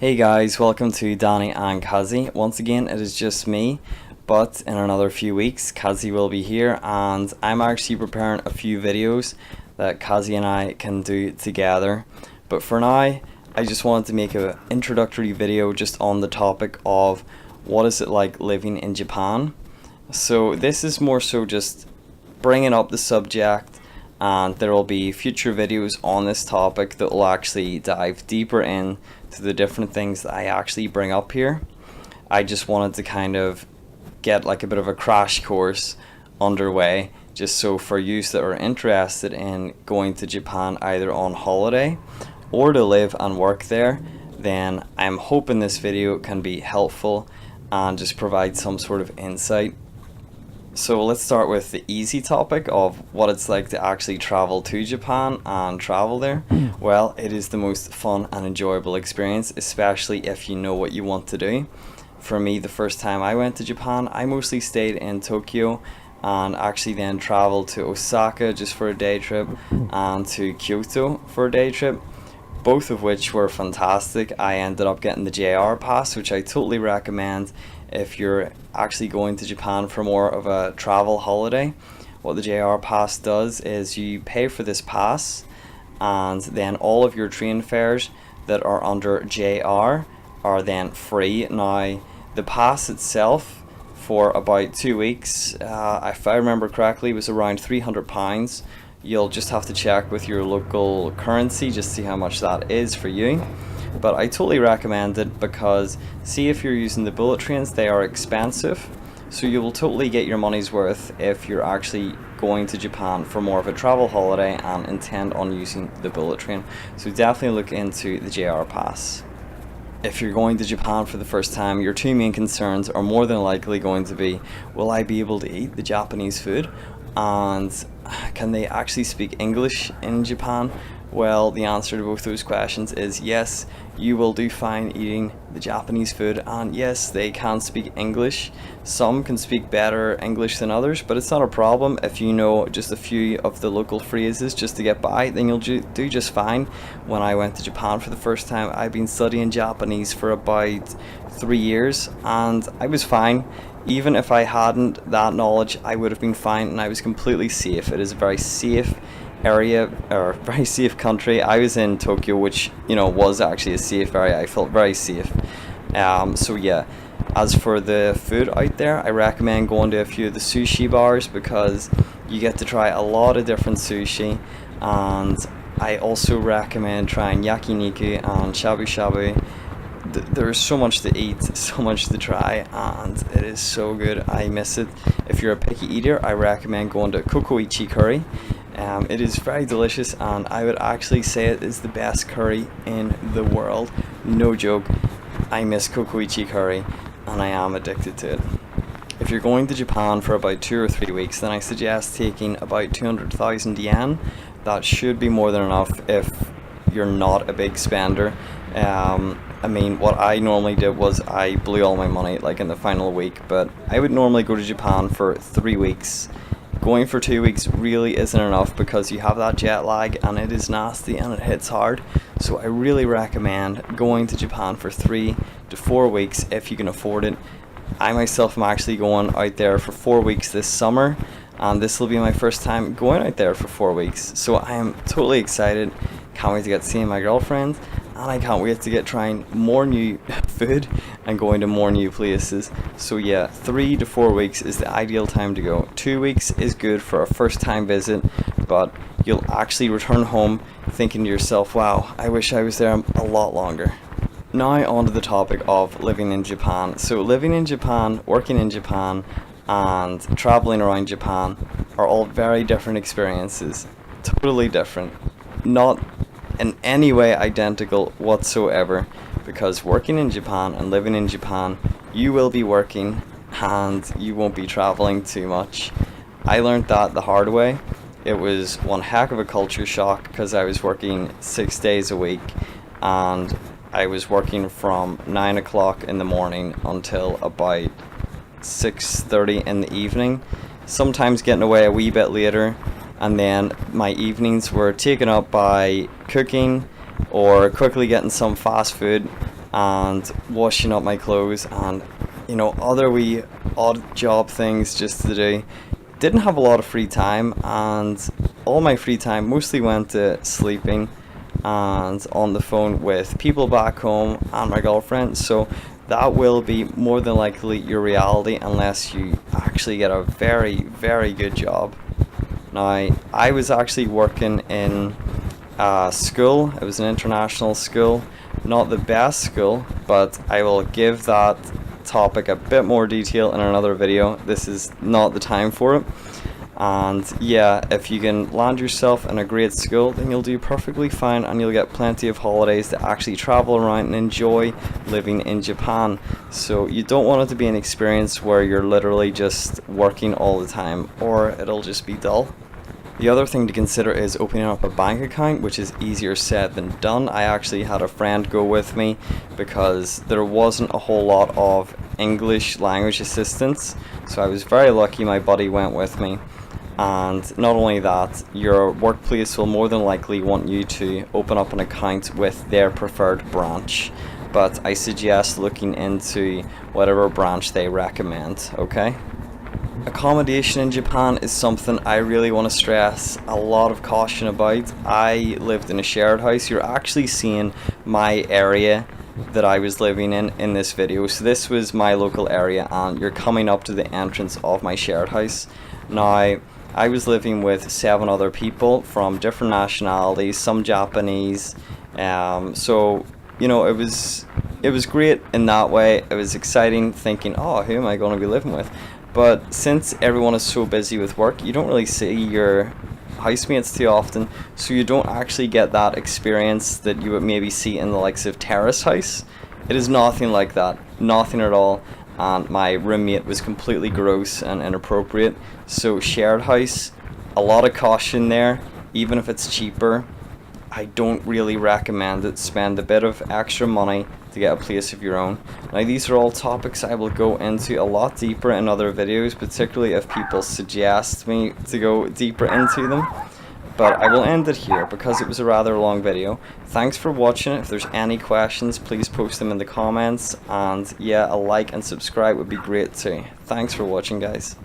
Hey guys, welcome to Danny and Kazi. Once again, it is just me, but in another few weeks, Kazi will be here, and I'm actually preparing a few videos that Kazi and I can do together. But for now, I just wanted to make an introductory video just on the topic of what is it like living in Japan. So this is more so just bringing up the subject, and there will be future videos on this topic that will actually dive deeper in to the different things that I actually bring up here. I just wanted to kind of get like a bit of a crash course underway, just so for you that are interested in going to Japan either on holiday or to live and work there, then I'm hoping this video can be helpful and just provide some sort of insight. So let's start with the easy topic of what it's like to actually travel to Japan and travel there. Well, it is the most fun and enjoyable experience, especially if you know what you want to do. For me, the first time I went to Japan, I mostly stayed in Tokyo and actually then traveled to Osaka just for a day trip and to Kyoto for a day trip, both of which were fantastic. I ended up getting the JR pass, which I totally recommend if you're actually going to Japan for more of a travel holiday. What the JR pass does is you pay for this pass, and then all of your train fares that are under JR are then free. Now, the pass itself for about 2 weeks, if I remember correctly, was around £300. You'll just have to check with your local currency just to see how much that is for you. But I totally recommend it because, see, if you're using the bullet trains, they are expensive. So you will totally get your money's worth if you're actually going to Japan for more of a travel holiday and intend on using the bullet train. So definitely look into the JR pass. If you're going to Japan for the first time, your two main concerns are more than likely going to be, will I be able to eat the Japanese food? And can they actually speak English in Japan? Well, the answer to both those questions is yes, you will do fine eating the Japanese food, and yes, they can speak English. Some can speak better English than others, but it's not a problem. If you know just a few of the local phrases just to get by, then you'll do just fine. When I went to Japan for the first time, I've been studying Japanese for about 3 years, and I was fine. Even if I hadn't that knowledge, I would have been fine, and I was completely safe. It is a very safe area, or very safe country. I was in Tokyo, which was actually a safe area. I felt very safe. So yeah, as for the food out there, I recommend going to a few of the sushi bars because you get to try a lot of different sushi, and I also recommend trying yakiniku and shabu shabu. There's so much to eat, so much to try, and it is so good. I miss it. If you're a picky eater, I recommend going to kokoichi curry. It is very delicious, and I would actually say it is the best curry in the world. No joke. I miss kokoichi curry, and I am addicted to it. If you're going to Japan for about 2 or 3 weeks, then I suggest taking about 200,000 yen. That should be more than enough if you're not a big spender. I mean, what I normally did was I blew all my money like in the final week, but I would normally go to Japan for 3 weeks. Going for 2 weeks really isn't enough because you have that jet lag and it is nasty and it hits hard. So I really recommend going to Japan for 3 to 4 weeks if you can afford it. I myself am actually going out there for 4 weeks this summer, and this will be my first time going out there for 4 weeks. So I am totally excited. Can't wait to get seeing my girlfriend, and I can't wait to get trying more new food and going to more new places. So yeah, 3 to 4 weeks is the ideal time to go. 2 weeks is good for a first time visit, but you'll actually return home thinking to yourself, wow, I wish I was there a lot longer. Now on to the topic of living in Japan. So living in Japan, working in Japan, and traveling around Japan are all very different experiences. Totally different. Not in any way identical whatsoever, because working in Japan and living in Japan, you will be working and you won't be traveling too much. I learned that the hard way. It was one heck of a culture shock because I was working 6 days a week, and I was working from 9 o'clock in the morning until about 6:30 in the evening, sometimes getting away a wee bit later, and then my evenings were taken up by cooking or quickly getting some fast food and washing up my clothes, and you know, other wee odd job things just to do. Didn't have a lot of free time, and all my free time mostly went to sleeping and on the phone with people back home and my girlfriend. So that will be more than likely your reality unless you actually get a very, very good job. Now, I was actually working in school. It was an international school, not the best school, but I will give that topic a bit more detail in another video. This is not the time for it. And yeah, if you can land yourself in a great school, then you'll do perfectly fine, and you'll get plenty of holidays to actually travel around and enjoy living in Japan. So you don't want it to be an experience where you're literally just working all the time, or it'll just be dull. The other thing to consider is opening up a bank account, which is easier said than done. I actually had a friend go with me because there wasn't a whole lot of English language assistance, so I was very lucky my buddy went with me. And not only that, your workplace will more than likely want you to open up an account with their preferred branch, but I suggest looking into whatever branch they recommend, okay? Accommodation in Japan is something I really want to stress a lot of caution about. I lived in a shared house. You're actually seeing my area that I was living in this video. So this was my local area, and you're coming up to the entrance of my shared house. Now, I was living with 7 other people from different nationalities, some Japanese. So you know, it was great in that way. It was exciting thinking, oh, who am I going to be living with? But since everyone is so busy with work, you don't really see your housemates too often, so you don't actually get that experience that you would maybe see in the likes of terrace house. It is nothing like that, nothing at all. And my roommate was completely gross and inappropriate. So shared house, a lot of caution there. Even if it's cheaper, I don't really recommend it. Spend a bit of extra money to get a place of your own. Now, these are all topics I will go into a lot deeper in other videos, particularly if people suggest me to go deeper into them. But I will end it here because it was a rather long video. Thanks for watching. If there's any questions, please post them in the comments. And yeah, a like and subscribe would be great too. Thanks for watching, guys.